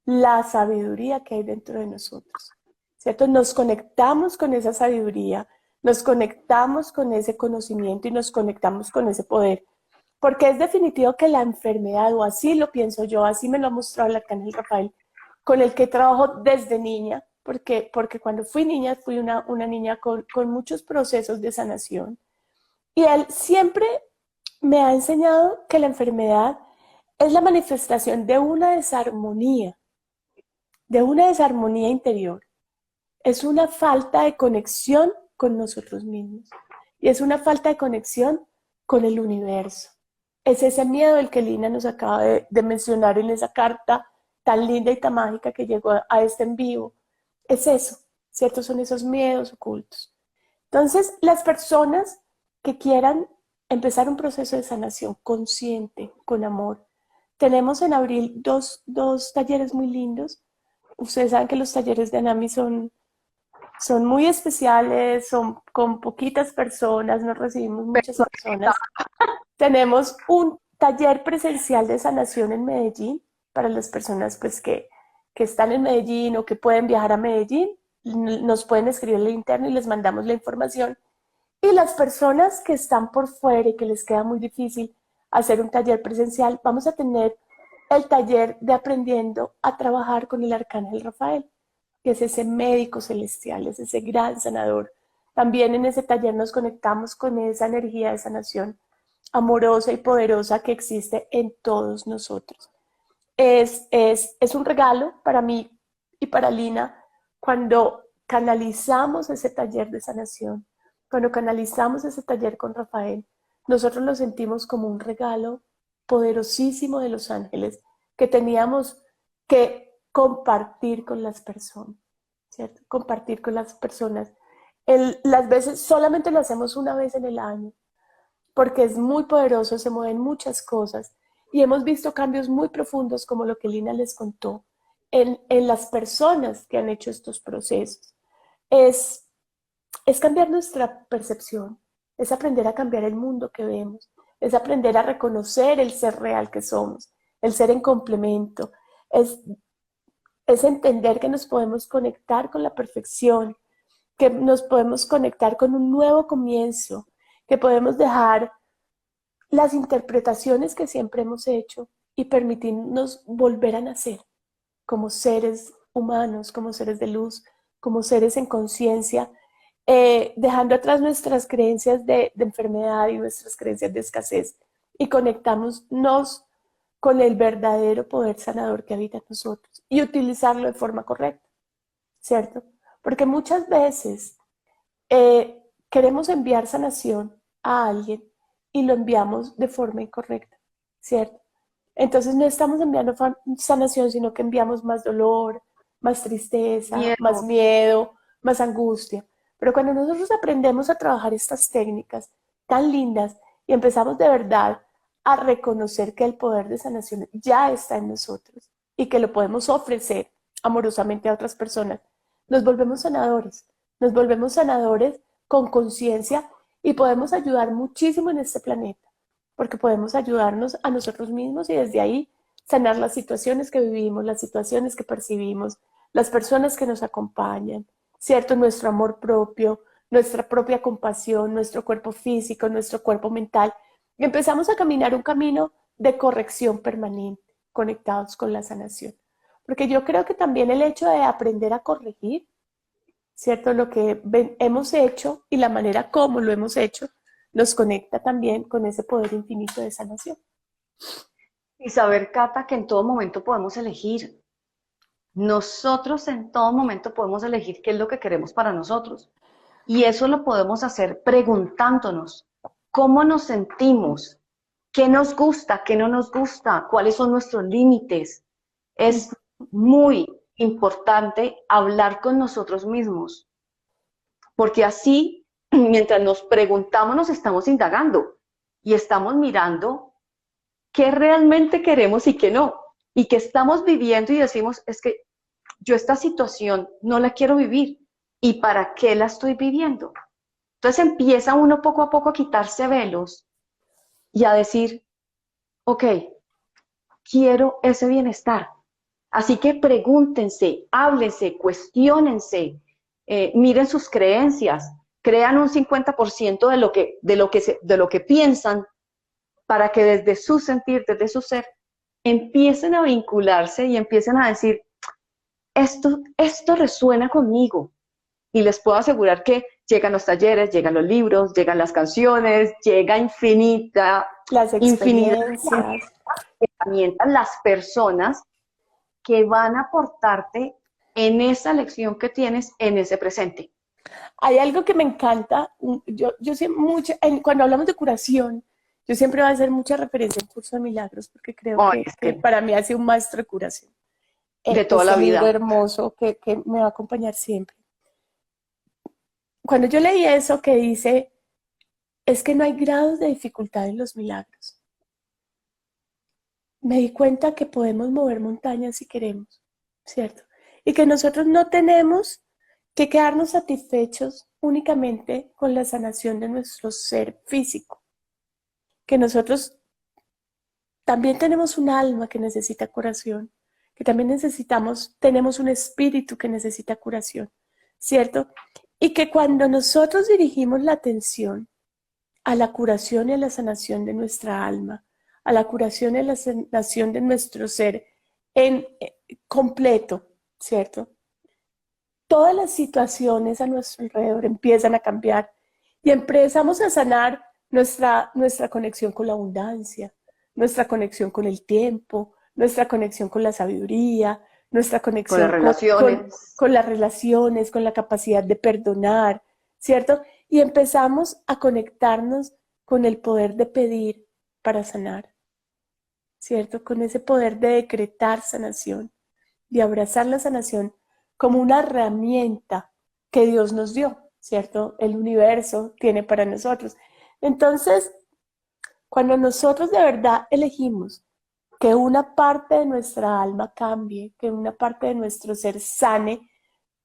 la sabiduría que hay dentro de nosotros, ¿cierto? Nos conectamos con esa sabiduría, nos conectamos con ese conocimiento y nos conectamos con ese poder, porque es definitivo que la enfermedad, o así lo pienso yo, así me lo ha mostrado el arcángel Rafael, con el que trabajo desde niña, porque cuando fui niña fui una niña con muchos procesos de sanación. Y él siempre me ha enseñado que la enfermedad es la manifestación de una desarmonía interior. Es una falta de conexión con nosotros mismos. Y es una falta de conexión con el universo. Es ese miedo el que Lina nos acaba de mencionar en esa carta tan linda y tan mágica que llegó a este en vivo. Es eso, ¿cierto? Son esos miedos ocultos. Entonces, las personas que quieran empezar un proceso de sanación consciente, con amor, tenemos en abril dos talleres muy lindos. Ustedes saben que los talleres de Anami son muy especiales, son con poquitas personas, no recibimos muchas personas. Tenemos un taller presencial de sanación en Medellín para las personas pues, que están en Medellín o que pueden viajar a Medellín. Nos pueden escribir el interno y les mandamos la información. Y las personas que están por fuera y que les queda muy difícil hacer un taller presencial, vamos a tener el taller de aprendiendo a trabajar con el arcángel Rafael, que es ese médico celestial, es ese gran sanador. También en ese taller nos conectamos con esa energía de sanación amorosa y poderosa que existe en todos nosotros. Es un regalo para mí y para Lina cuando canalizamos ese taller de sanación, cuando canalizamos ese taller con Rafael, nosotros lo sentimos como un regalo poderosísimo de los ángeles que teníamos que compartir con las personas, ¿cierto? Compartir con las personas. Las veces solamente lo hacemos una vez en el año, porque es muy poderoso, se mueven muchas cosas y hemos visto cambios muy profundos como lo que Lina les contó en las personas que han hecho estos procesos. Es, es cambiar nuestra percepción, es aprender a cambiar el mundo que vemos, es aprender a reconocer el ser real que somos, el ser en complemento, es entender que nos podemos conectar con la perfección, que nos podemos conectar con un nuevo comienzo, que podemos dejar las interpretaciones que siempre hemos hecho y permitirnos volver a nacer como seres humanos, como seres de luz, como seres en conciencia, dejando atrás nuestras creencias de enfermedad y nuestras creencias de escasez y conectámonos con el verdadero poder sanador que habita en nosotros y utilizarlo de forma correcta, ¿cierto? Porque muchas veces queremos enviar sanación a alguien y lo enviamos de forma incorrecta, ¿cierto? Entonces no estamos enviando sanación, sino que enviamos más dolor, más tristeza, más Miedo. miedo, más angustia. Pero cuando nosotros aprendemos a trabajar estas técnicas tan lindas y empezamos de verdad a reconocer que el poder de sanación ya está en nosotros y que lo podemos ofrecer amorosamente a otras personas, nos volvemos sanadores con conciencia y podemos ayudar muchísimo en este planeta, porque podemos ayudarnos a nosotros mismos y desde ahí sanar las situaciones que vivimos, las situaciones que percibimos, las personas que nos acompañan, ¿cierto? Nuestro amor propio, nuestra propia compasión, nuestro cuerpo físico, nuestro cuerpo mental. Y empezamos a caminar un camino de corrección permanente, conectados con la sanación. Porque yo creo que también el hecho de aprender a corregir, ¿cierto? Lo que hemos hecho y la manera como lo hemos hecho, nos conecta también con ese poder infinito de sanación. Y saber, Cata, que en todo momento podemos elegir. Nosotros en todo momento podemos elegir qué es lo que queremos para nosotros. Y eso lo podemos hacer preguntándonos cómo nos sentimos, qué nos gusta, qué no nos gusta, cuáles son nuestros límites. Es muy importante hablar con nosotros mismos, porque así, mientras nos preguntamos, nos estamos indagando y estamos mirando qué realmente queremos y qué no, y qué estamos viviendo y decimos, es que yo esta situación no la quiero vivir, ¿y para qué la estoy viviendo? Entonces empieza uno poco a poco a quitarse velos y a decir, ok, quiero ese bienestar. Así que pregúntense, háblense, cuestiónense, miren sus creencias, crean un 50% de lo que piensan para que desde su sentir, desde su ser, empiecen a vincularse y empiecen a decir, esto resuena conmigo. Y les puedo asegurar que llegan los talleres, llegan los libros, llegan las canciones, llega Las infinidad experiencias. de herramientas, las personas que van a aportarte en esa lección que tienes en ese presente. Hay algo que me encanta, yo siempre cuando hablamos de curación, yo siempre voy a hacer mucha referencia al curso de milagros porque creo Oh, que para mí ha sido un maestro de curación. de toda la Ese libro vida. hermoso que me va a acompañar siempre. Cuando yo leí eso que dice, es que no hay grados de dificultad en los milagros, me di cuenta que podemos mover montañas si queremos, ¿cierto? Y que nosotros no tenemos que quedarnos satisfechos únicamente con la sanación de nuestro ser físico, que nosotros también tenemos un alma que necesita curación, que también tenemos un espíritu que necesita curación, ¿cierto? Y que cuando nosotros dirigimos la atención a la curación y a la sanación de nuestra alma, a la curación y a la sanación de nuestro ser en completo, ¿cierto? Todas las situaciones a nuestro alrededor empiezan a cambiar y empezamos a sanar nuestra conexión con la abundancia, nuestra conexión con el tiempo, nuestra conexión con la sabiduría, nuestra Con las conexión relaciones. con las relaciones, con la capacidad de perdonar, ¿cierto? Y empezamos a conectarnos con el poder de pedir para sanar, ¿cierto? Con ese poder de decretar sanación, de abrazar la sanación como una herramienta que Dios nos dio, ¿cierto? El universo tiene para nosotros. Entonces, cuando nosotros de verdad elegimos que una parte de nuestra alma cambie, que una parte de nuestro ser sane,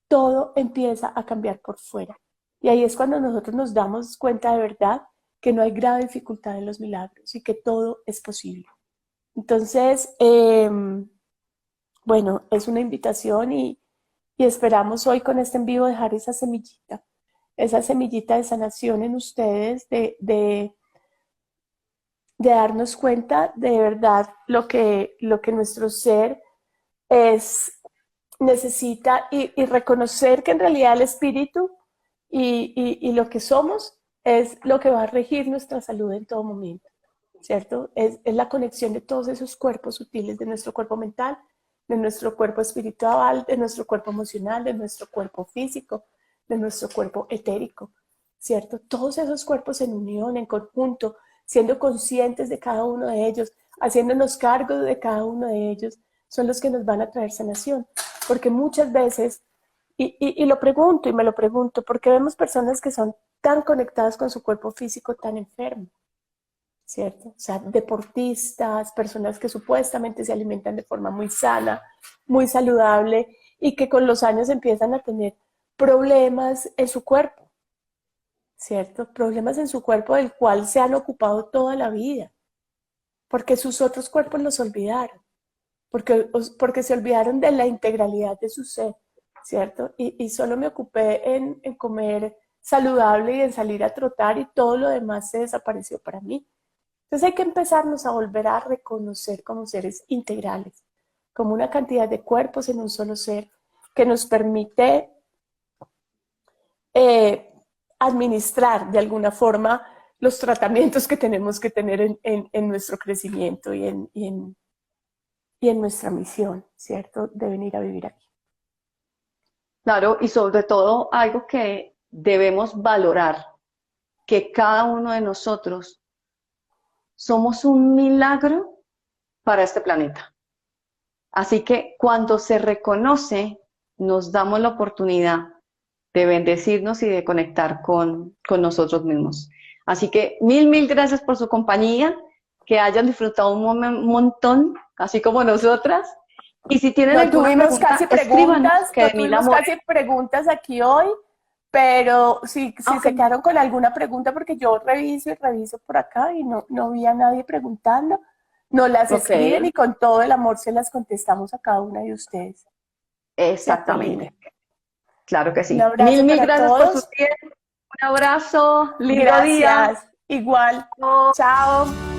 todo empieza a cambiar por fuera. Y ahí es cuando nosotros nos damos cuenta de verdad que no hay grave dificultad en los milagros y que todo es posible. Entonces, bueno, es una invitación y esperamos hoy con este en vivo dejar esa semillita de sanación en ustedes, de darnos cuenta de verdad lo que nuestro ser es, necesita y reconocer que en realidad el espíritu y lo que somos es lo que va a regir nuestra salud en todo momento, ¿cierto? Es la conexión de todos esos cuerpos sutiles, de nuestro cuerpo mental, de nuestro cuerpo espiritual, de nuestro cuerpo emocional, de nuestro cuerpo físico, de nuestro cuerpo etérico, ¿cierto? Todos esos cuerpos en unión, en conjunto, siendo conscientes de cada uno de ellos, haciéndonos cargo de cada uno de ellos, son los que nos van a traer sanación. Porque muchas veces, y lo pregunto y me lo pregunto, ¿por qué vemos personas que son tan conectadas con su cuerpo físico tan enfermo? ¿Cierto? O sea, deportistas, personas que supuestamente se alimentan de forma muy sana, muy saludable y que con los años empiezan a tener problemas en su cuerpo, ¿cierto? Problemas en su cuerpo del cual se han ocupado toda la vida, porque sus otros cuerpos los olvidaron, porque se olvidaron de la integralidad de su ser, ¿cierto? Y solo me ocupé en comer saludable y en salir a trotar y todo lo demás se desapareció para mí. Entonces hay que empezarnos a volver a reconocer como seres integrales, como una cantidad de cuerpos en un solo ser que nos permite administrar de alguna forma los tratamientos que tenemos que tener en nuestro crecimiento y en nuestra misión, ¿cierto? De venir a vivir aquí. Claro, y sobre todo algo que debemos valorar, que cada uno de nosotros somos un milagro para este planeta. Así que cuando se reconoce, nos damos la oportunidad de bendecirnos y de conectar con nosotros mismos. Así que mil gracias por su compañía, que hayan disfrutado un montón, así como nosotras. Y si tienen alguna pregunta, escríbanos, que tuvimos casi preguntas aquí hoy, pero si se quedaron con alguna pregunta, porque yo reviso y reviso por acá y no vi a nadie preguntando, nos las escriben y con todo el amor se las contestamos a cada una de ustedes. Exactamente. Claro que sí. Un abrazo Mil para gracias todos. por su tiempo. Un abrazo. Lindo Gracias. día. Igual. Chao.